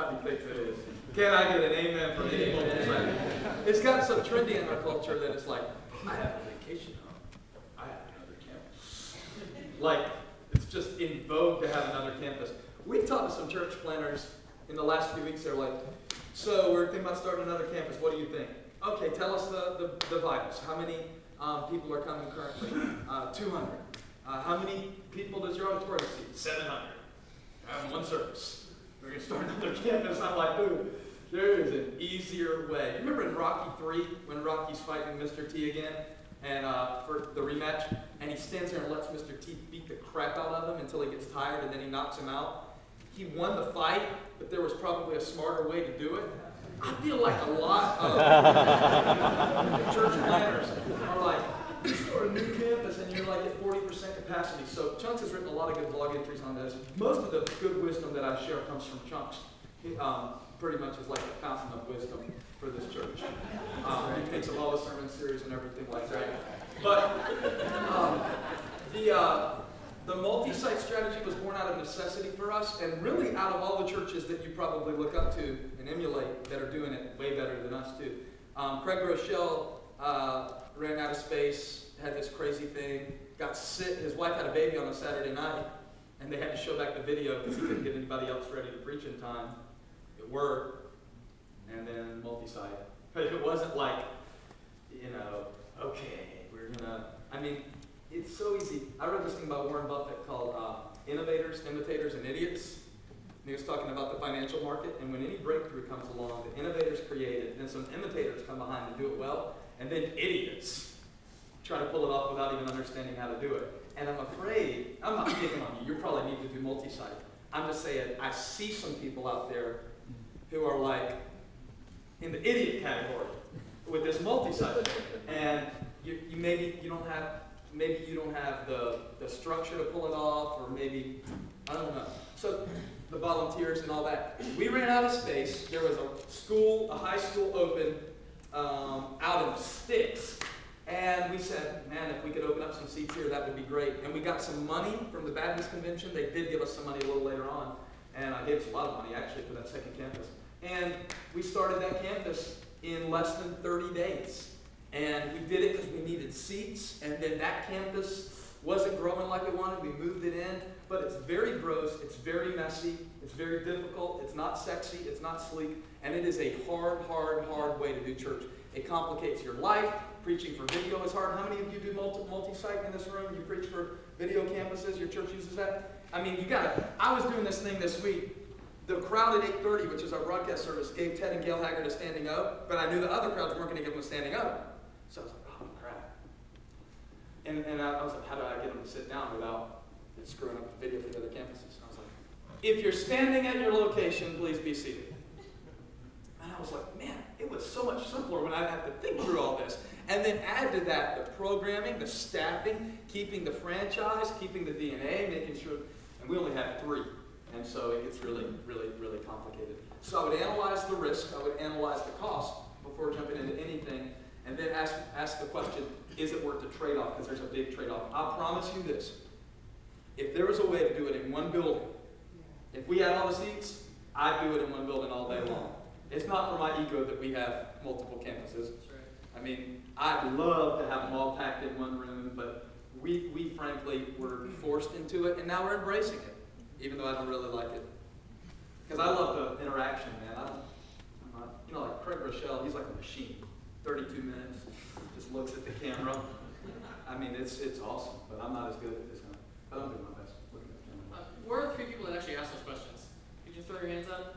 everybody thinks it is. Can I get an amen from any multi-site? It's gotten so trendy in our culture that it's like, I have a vacation home. I have another campus. Like, it's just in vogue to have another campus. We've talked to some church planners in the last few weeks. They're like, so we're thinking about starting another campus. What do you think? Okay, tell us the vitals. How many people are coming currently? 200. How many people does your auditorium seat? 700. One service. We're going to start another campus. I'm like, dude, there is an easier way. Remember in Rocky 3 when Rocky's fighting Mr. T again and for the rematch? And he stands there and lets Mr. T beat the crap out of him until he gets tired and then he knocks him out. He won the fight, but there was probably a smarter way to do it. I feel like a lot of church planners are like, you start a new campus and you're like at 40% capacity. So Chunks has written a lot of good blog entries on this. Most of the good wisdom that I share comes from Chunks. He pretty much is like a fountain of wisdom for this church. He thinks of all the sermon series and everything like that. But the multi-site strategy was born out of necessity for us, and really out of all the churches that you probably look up to and emulate that are doing it way better than us too. Craig Rochelle ran out of space, had this crazy thing, got sick. His wife had a baby on a Saturday night, and they had to show back the video because he couldn't get anybody else ready to preach in time. It worked, and then multi-site. But it wasn't like, you know, okay, we're gonna, I mean, it's so easy. I read this thing by Warren Buffett called Innovators, Imitators, and Idiots. And he was talking about the financial market, and when any breakthrough comes along, the innovators create it, then some imitators come behind and do it well, and then idiots try to pull it off without even understanding how to do it. And I'm afraid, I'm not picking on you, you probably need to do multi-site. I'm just saying, I see some people out there who are like in the idiot category with this multi-site. And maybe you don't have the structure to pull it off, or maybe, I don't know. So the volunteers and all that. We ran out of space. There was a high school open out in Sticks. And we said, man, if we could open up some seats here, that would be great. And we got some money from the Baptist Convention. They did give us some money a little later on. And I gave us a lot of money, actually, for that second campus. And we started that campus in less than 30 days. And we did it because we needed seats. And then that campus wasn't growing like we wanted. We moved it in. But it's very gross. It's very messy. It's very difficult. It's not sexy. It's not sleek. And it is a hard, hard, hard way to do church. It complicates your life. Preaching for video is hard. How many of you do multi-site in this room? You preach for video campuses? Your church uses that? I mean, you gotta. I was doing this thing this week. The crowd at 8:30, which is our broadcast service, gave Ted and Gail Haggard a standing up, but I knew the other crowds weren't going to give them a standing up. So I was like, oh, crap. And I was like, how do I get them to sit down without it screwing up the video for the other campuses? And I was like, if you're standing at your location, please be seated. And I was like, man, it was so much simpler when I had to think through all this. And then add to that the programming, the staffing, keeping the franchise, keeping the DNA, making sure, and we only had 3. And so it gets really, really, really complicated. So I would analyze the risk, I would analyze the cost before jumping into anything, and then ask the question, is it worth the trade-off? Because there's a big trade-off. I promise you this, if there was a way to do it in one building, if we had all the seats, I'd do it in one building all day long. It's not for my ego that we have multiple campuses. I mean, I'd love to have them all packed in one room, but we frankly were forced into it, and now we're embracing it, even though I don't really like it. Because I love the interaction, man. I'm not, you know, like Craig Rochelle, he's like a machine. 32 minutes, just looks at the camera. I mean, it's awesome, but I'm not as good at this one. But I'm doing my best looking at the camera. Where are the 3 people that actually asked those questions? Could you throw your hands up?